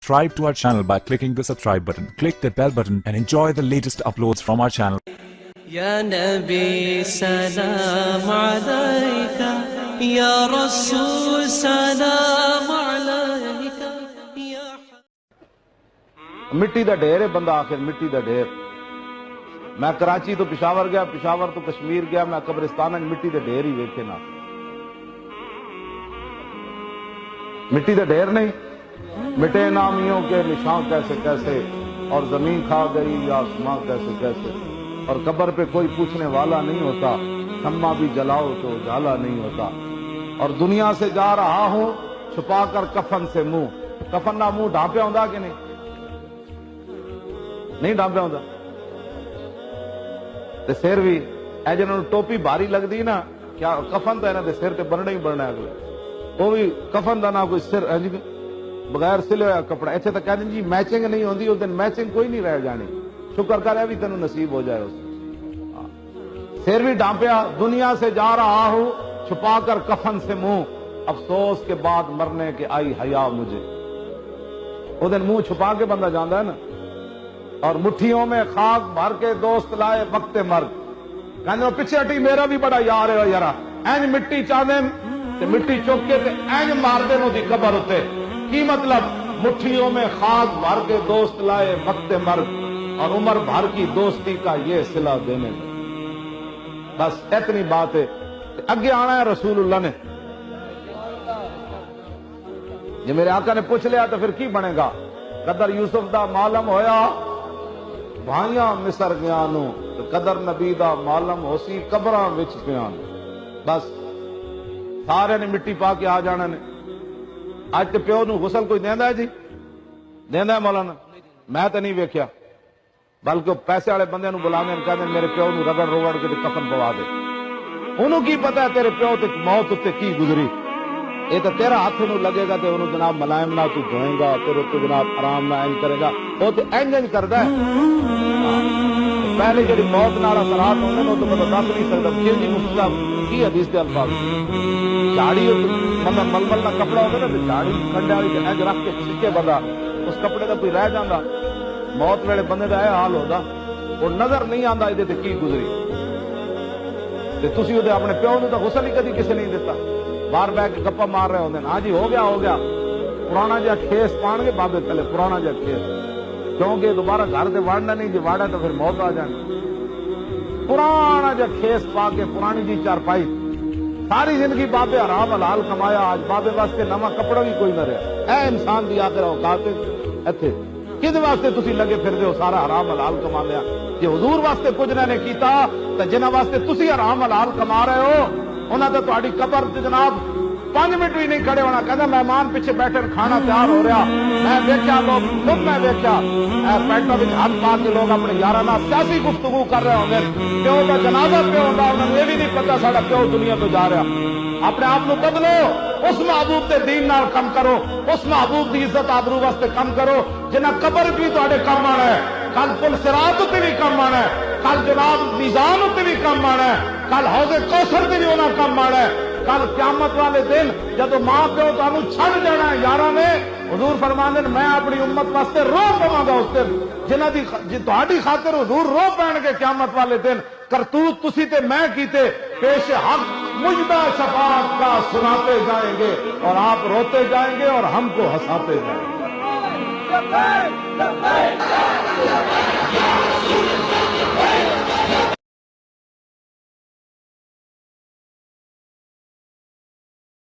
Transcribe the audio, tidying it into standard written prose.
Subscribe to our channel by clicking the subscribe button. Click the bell button and enjoy the latest uploads from our channel. Ya Nabi salam alayka, Ya Rasul salam alayka, Ya مٹی دا ڈھیر ہے بندہ آخر مٹی دا ڈھیر. میں کراچی تو پشاور گیا, پشاور تو کشمیر گیا, میں قبرستان مٹی دے ڈھیر ہی ویکھے نا. مٹی دے ڈھیر نہیں, مٹے نامیوں کے نشان کیسے کیسے, اور زمین کھا گئی یا آسمان کیسے کیسے, اور قبر پہ کوئی پوچھنے والا نہیں ہوتا, شمع بھی جلاؤ تو اجالا نہیں ہوتا. اور دنیا سے جا رہا ہوں چھپا کر کفن سے منہ. کفن نہ منہ ڈھانپیا ہوندا کہ نہیں ڈھانپیا ہوندا. تے سر بھی اے جنہاں نوں ٹوپی بھاری لگدی نا, کیا کفن تو انہاں دے سر تے بننا ہی بننا ہے اگلے. وہ بھی کفن دا نہ کوئی سر بغیر سلے ہویا کپڑا. ایتھے تو کہہ دیں جی میچنگ نہیں ہوندی, اس دن میچنگ کوئی نہیں رہ جانی. شکر کر بھی تینوں نصیب ہو جائے. اس سر بھی ڈھانپیا. دنیا سے جا رہا ہوں چھپا کر کفن سے منہ, افسوس کے بعد مرنے کے آئی حیا مجھے. وہ دن منہ چھپا کے بندہ جاندا ہے نا. اور مٹھیوں میں خاک بھر کے دوست لائے وقت مرگ. کہنے پیچھے ہٹی میرا بھی بڑا یار ہے یارا. اینج مٹی چاہدے تے مٹی چک کے تے اینج مار دے نو دی قبر ہوتے. کی مطلب؟ مٹھیوں میں خاک بھر کے دوست لائے وقت مرگ, اور عمر بھر کی دوستی کا یہ صلہ دینے. بس اتنی بات ہے. اگے آنا ہے رسول اللہ نے. یہ میرے آقا نے پوچھ لیا تو پھر کی بنے گا؟ قدر یوسف دا معلوم ہویا بھائیاں مصر گیا نو, قدر نبی دا معلوم ہو سی قبراں وچ پیاں. بس سارے نے مٹی پا کے آ جانا نے. اج تے پیو نو غسل کوئی دیندا ہے جی؟ دیندا ہے مولانا؟ میں تے نہیں ویکھیا. بلکہ پیسے والے بندے نو بلانے کہندے میرے پیو نو رگڑ روڑ کے کفن پوا دے. انہوں کی پتہ ہے تیرے پیو تے موت تے کی گزری. یہ تو تیرا ہاتھ نو لگے گا تو انہوں جناب ملائم نہ تو دھوئیں گا, پھر تو جناب آرام نہ اینج کرے گا. وہ تو اینج کردا ہے. پہلے جڑی موت نال اثرات ہوندے نے تو پتہ دس نہیں سکدا. پھر جی مفتی صاحب کی حدیث دے الفاظ, جھاڑی مطلب ململ کا کپڑا ہوتا نا, جھاڑی کنڈے والی اینج رکھ کے چھکے بندہ, اس کپڑے کا کوئی رہ جاندہ. موت ویلے بندے دا یہ حال ہوتا, وہ نظر نہیں آندا یہ تے کی گزری. تے تسی او اپنے پیو نو تو غسل ہی کدی کسے نہیں دیتا. باہر بہ کے گپا مار رہے ہوندے. ہاں جی ہو گیا پرانا جہا کھیس پان گے بابے تلے, پرانا جہا کھیس, کیونکہ دوبارہ گھر سے واڑنا نہیں, جی واڑا تو پھر موت آ جانی. پرانا جہا کھیس پا کے پرانی جی چارپائی. ساری زندگی بابے حرام حلال کمایا, آج بابے واسطے نواں کپڑا بھی کوئی نہ رہا. اے انسان دی آخر اوقات ایتھے کدے واسطے تسی لگے پھر دے ہو سارا حرام حلال کما لیا. جی حضور واسطے کچھ نے کیتا تو جنہاں واسطے تسی حرام حلال کما رہے ہو انہاں تے تہاڈی قبر تے جناب 5 منٹ بھی نہیں کھڑے ہونا. کہنا مہمان پیچھے بیٹھے کھانا تیار ہو رہا. میں دیکھا لوگ خود میں دیکھا پیٹوں میں ہاتھ پا کے لوگ اپنے یاراں نال سیاسی گفتگو کر رہے ہوں گے. پیو کا جنازہ پہ ہوتا, انہوں نے یہ بھی نہیں پتا ساڈا پیو دنیا تو جا رہا. اپنے آپ کو بدلو, اس محبوب کے دین نال کم کرو, اس محبوب کی عزت آبرو واسطے کم کرو جنہ قبر بھی تہاڈے کم آنا ہے, کل پل صراط تے بھی کم آنا ہے, کل جناب میزان تے بھی کم آنا ہے, کل حوض کوثر تے بھی انہاں کم آنا ہے, کل قیامت والے دن جدو ماں پیو تانوں چھڑ جانا ہے یاراں نے. حضور فرماندے نے میں اپنی امت واسطے رو پواں گا اس دن جنہاں دی تہاڈی خاطر حضور رو پین گے قیامت والے دن. کرتوت تسی تے میں کیتے پیش حق مجدہ شفاعت کا سناتے جائیں گے, اور آپ روتے جائیں گے اور ہم کو ہنساتے جائیں گے.